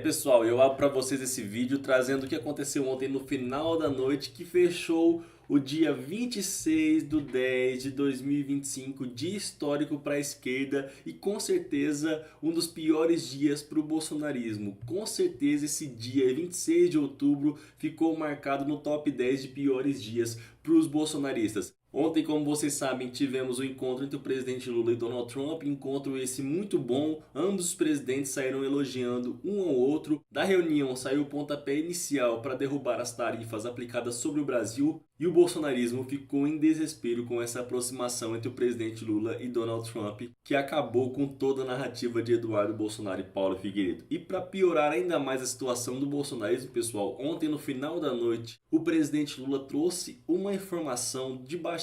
Pessoal, eu abro para vocês esse vídeo trazendo o que aconteceu ontem no final da noite, que fechou o dia 26/10/2025, dia histórico para a esquerda e com certeza um dos piores dias para o bolsonarismo. Com certeza esse dia, 26 de outubro, ficou marcado no top 10 de piores dias para os bolsonaristas. Ontem, como vocês sabem, tivemos o encontro entre o presidente Lula e Donald Trump, encontro esse muito bom, ambos os presidentes saíram elogiando um ao outro. Da reunião saiu o pontapé inicial para derrubar as tarifas aplicadas sobre o Brasil e o bolsonarismo ficou em desespero com essa aproximação entre o presidente Lula e Donald Trump, que acabou com toda a narrativa de Eduardo Bolsonaro e Paulo Figueiredo. E para piorar ainda mais a situação do bolsonarismo, pessoal, ontem no final da noite, o presidente Lula trouxe uma informação de bastidores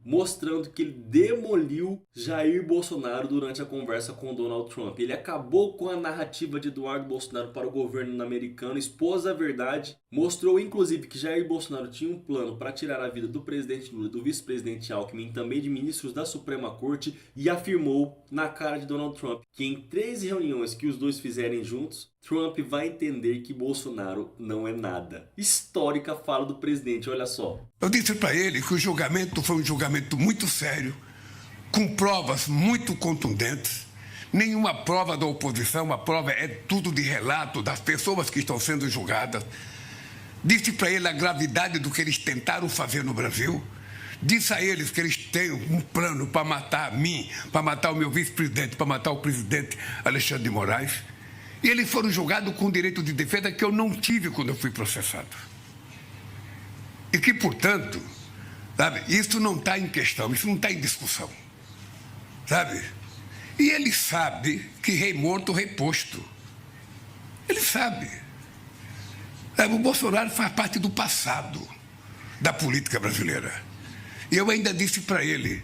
mostrando que ele demoliu Jair Bolsonaro durante a conversa com Donald Trump. Ele acabou com a narrativa de Eduardo Bolsonaro para o governo americano, expôs a verdade, mostrou inclusive que Jair Bolsonaro tinha um plano para tirar a vida do presidente Lula e do vice-presidente Alckmin, também de ministros da Suprema Corte, e afirmou na cara de Donald Trump que em 3 reuniões que os dois fizerem juntos, Trump vai entender que Bolsonaro não é nada. Histórica fala do presidente, olha só. Eu disse para ele que o julgamento foi um julgamento muito sério, com provas muito contundentes. Nenhuma prova da oposição, a prova é tudo de relato das pessoas que estão sendo julgadas. Disse para ele a gravidade do que eles tentaram fazer no Brasil. Disse a eles que eles têm um plano para matar a mim, para matar o meu vice-presidente, para matar o presidente Alexandre de Moraes. E eles foram julgados com direito de defesa que eu não tive quando eu fui processado. E que, portanto, sabe, isso não está em questão, isso não está em discussão. Sabe? E ele sabe que rei morto, rei posto. Ele sabe. O Bolsonaro faz parte do passado da política brasileira. E eu ainda disse para ele,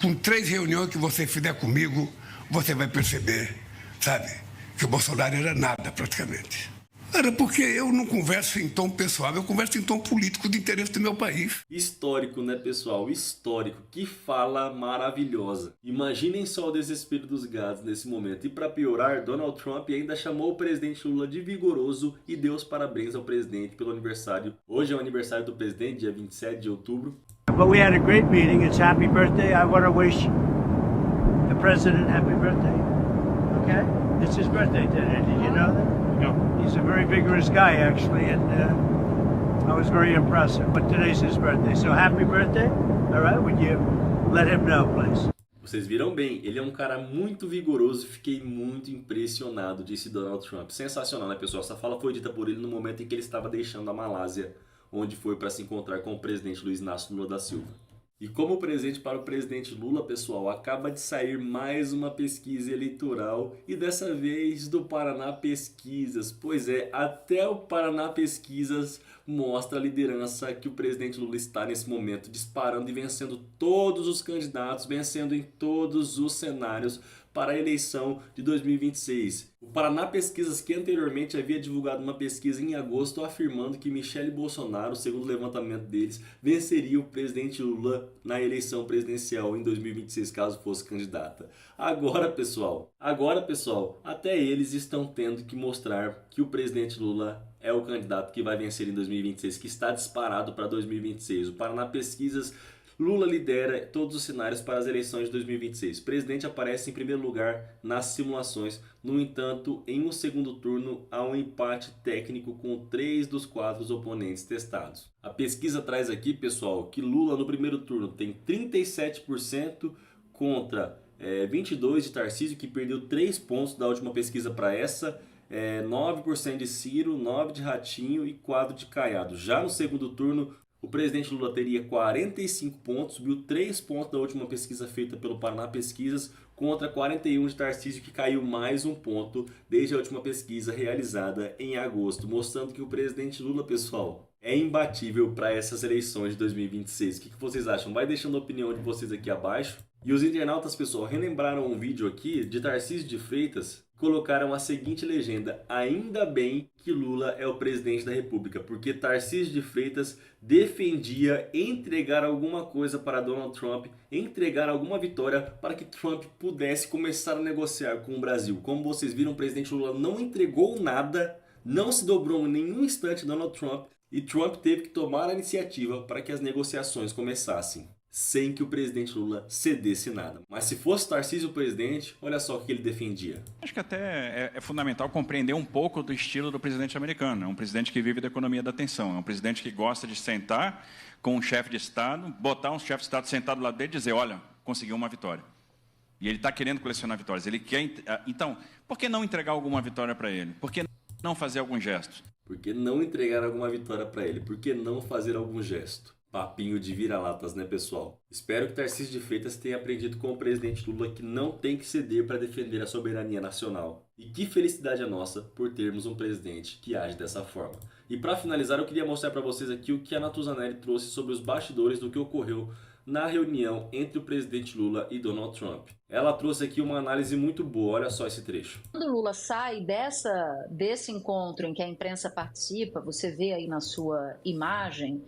com 3 reuniões que você fizer comigo, você vai perceber, sabe, que o Bolsonaro era nada praticamente. Era porque eu não converso em tom pessoal, eu converso em tom político de interesse do meu país. Histórico, né, pessoal? Histórico. Que fala maravilhosa. Imaginem só o desespero dos gados nesse momento. E para piorar, Donald Trump ainda chamou o presidente Lula de vigoroso e deu os parabéns ao presidente pelo aniversário. Hoje é o aniversário do presidente, dia 27 de outubro. But we had a great meeting. It's happy birthday. I want to wish the president happy birthday. Okay? It's his birthday today. Did you know that? No. He's a very vigorous guy, actually, and I was very impressed. But today's his birthday, so happy birthday. All right, would you let him know, please? Vocês viram bem, ele é um cara muito vigoroso, fiquei muito impressionado, disse Donald Trump. Sensacional, né, pessoal? Essa fala foi dita por ele no momento em que ele estava deixando a Malásia, onde foi para se encontrar com o presidente Luiz Inácio Lula da Silva. E como presente para o presidente Lula, pessoal, acaba de sair mais uma pesquisa eleitoral e dessa vez do Paraná Pesquisas. Pois é, até o Paraná Pesquisas mostra a liderança que o presidente Lula está nesse momento, disparando e vencendo todos os candidatos, vencendo em todos os cenários para a eleição de 2026. O Paraná Pesquisas, que anteriormente havia divulgado uma pesquisa em agosto afirmando que Michele Bolsonaro, segundo o levantamento deles, venceria o presidente Lula na eleição presidencial em 2026 caso fosse candidata. Agora, pessoal, até eles estão tendo que mostrar que o presidente Lula é o candidato que vai vencer em 2026, que está disparado para 2026. O Paraná Pesquisas, Lula lidera todos os cenários para as eleições de 2026. O presidente aparece em primeiro lugar nas simulações. No entanto, em um segundo turno, há um empate técnico com 3 dos 4 oponentes testados. A pesquisa traz aqui, pessoal, que Lula no primeiro turno tem 37% contra 22% de Tarcísio, que perdeu 3 pontos da última pesquisa para essa. 9% de Ciro, 9% de Ratinho e 4% de Caiado. Já no segundo turno, o presidente Lula teria 45 pontos, subiu 3 pontos da última pesquisa feita pelo Paraná Pesquisas, contra 41 de Tarcísio, que caiu mais 1 ponto desde a última pesquisa realizada em agosto, mostrando que o presidente Lula, pessoal, é imbatível para essas eleições de 2026. O que vocês acham? Vai deixando a opinião de vocês aqui abaixo. E os internautas, pessoal, relembraram um vídeo aqui de Tarcísio de Freitas, colocaram a seguinte legenda: ainda bem que Lula é o presidente da República, porque Tarcísio de Freitas defendia entregar alguma coisa para Donald Trump, entregar alguma vitória para que Trump pudesse começar a negociar com o Brasil. Como vocês viram, o presidente Lula não entregou nada, não se dobrou em nenhum instante Donald Trump, e Trump teve que tomar a iniciativa para que as negociações começassem, sem que o presidente Lula cedesse nada. Mas se fosse Tarcísio o presidente, olha só o que ele defendia. Acho que até é fundamental compreender um pouco do estilo do presidente americano. É um presidente que vive da economia da atenção. É um presidente que gosta de sentar com um chefe de Estado, botar um chefe de Estado sentado do lado dele e dizer: olha, conseguiu uma vitória. E ele está querendo colecionar vitórias. Ele quer. Então, por que não entregar alguma vitória para ele? Por que não fazer algum gesto? Por que não entregar alguma vitória para ele? Por que não fazer algum gesto? Papinho de vira-latas, né, pessoal? Espero que Tarcísio de Freitas tenha aprendido com o presidente Lula que não tem que ceder para defender a soberania nacional. E que felicidade a nossa por termos um presidente que age dessa forma. E para finalizar, eu queria mostrar para vocês aqui o que a Natuzanelli trouxe sobre os bastidores do que ocorreu na reunião entre o presidente Lula e Donald Trump. Ela trouxe aqui uma análise muito boa, olha só esse trecho. Quando Lula sai desse encontro em que a imprensa participa, você vê aí na sua imagem,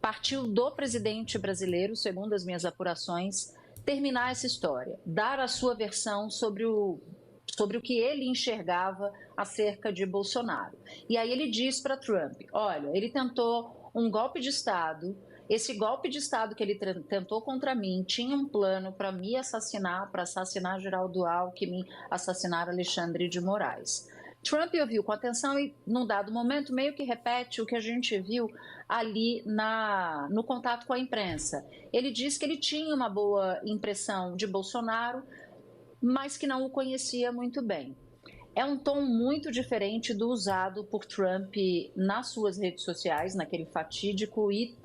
partiu do presidente brasileiro, segundo as minhas apurações, terminar essa história, dar a sua versão sobre o que ele enxergava acerca de Bolsonaro. E aí ele diz para Trump: olha, ele tentou um golpe de Estado. Esse golpe de Estado que ele tentou contra mim tinha um plano para me assassinar, para assassinar Geraldo Alckmin, assassinar Alexandre de Moraes. Trump ouviu com atenção e, num dado momento, meio que repete o que a gente viu ali no contato com a imprensa. Ele diz que ele tinha uma boa impressão de Bolsonaro, mas que não o conhecia muito bem. É um tom muito diferente do usado por Trump nas suas redes sociais, naquele fatídico e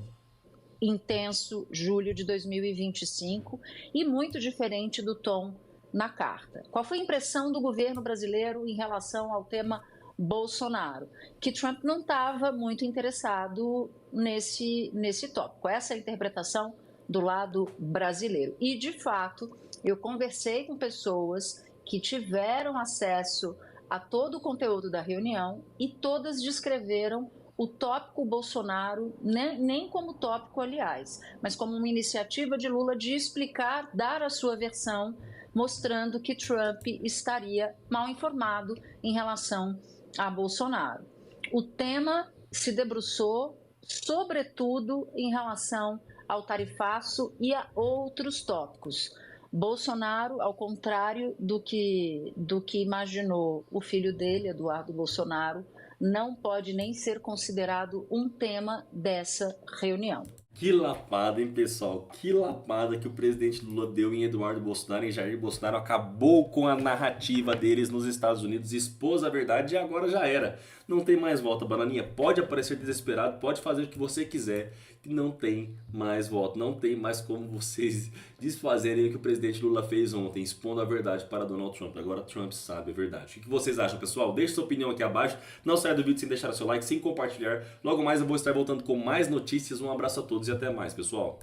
intenso julho de 2025, e muito diferente do tom na carta. Qual foi a impressão do governo brasileiro em relação ao tema Bolsonaro? Que Trump não estava muito interessado nesse tópico. Essa é a interpretação do lado brasileiro. E, de fato, eu conversei com pessoas que tiveram acesso a todo o conteúdo da reunião e todas descreveram o tópico Bolsonaro, nem como tópico, aliás, mas como uma iniciativa de Lula de explicar, dar a sua versão, mostrando que Trump estaria mal informado em relação a Bolsonaro. O tema se debruçou, sobretudo, em relação ao tarifaço e a outros tópicos. Bolsonaro, ao contrário do que imaginou o filho dele, Eduardo Bolsonaro, não pode nem ser considerado um tema dessa reunião. Que lapada, hein, pessoal? Que lapada que o presidente Lula deu em Eduardo Bolsonaro, em Jair Bolsonaro. Acabou com a narrativa deles nos Estados Unidos, expôs a verdade e agora já era. Não tem mais volta, bananinha. Pode aparecer desesperado, pode fazer o que você quiser, que não tem mais volta. Não tem mais como vocês desfazerem o que o presidente Lula fez ontem, expondo a verdade para Donald Trump. Agora Trump sabe a verdade. O que vocês acham, pessoal? Deixe sua opinião aqui abaixo. Não saia do vídeo sem deixar seu like, sem compartilhar. Logo mais eu vou estar voltando com mais notícias. Um abraço a todos e até mais, pessoal.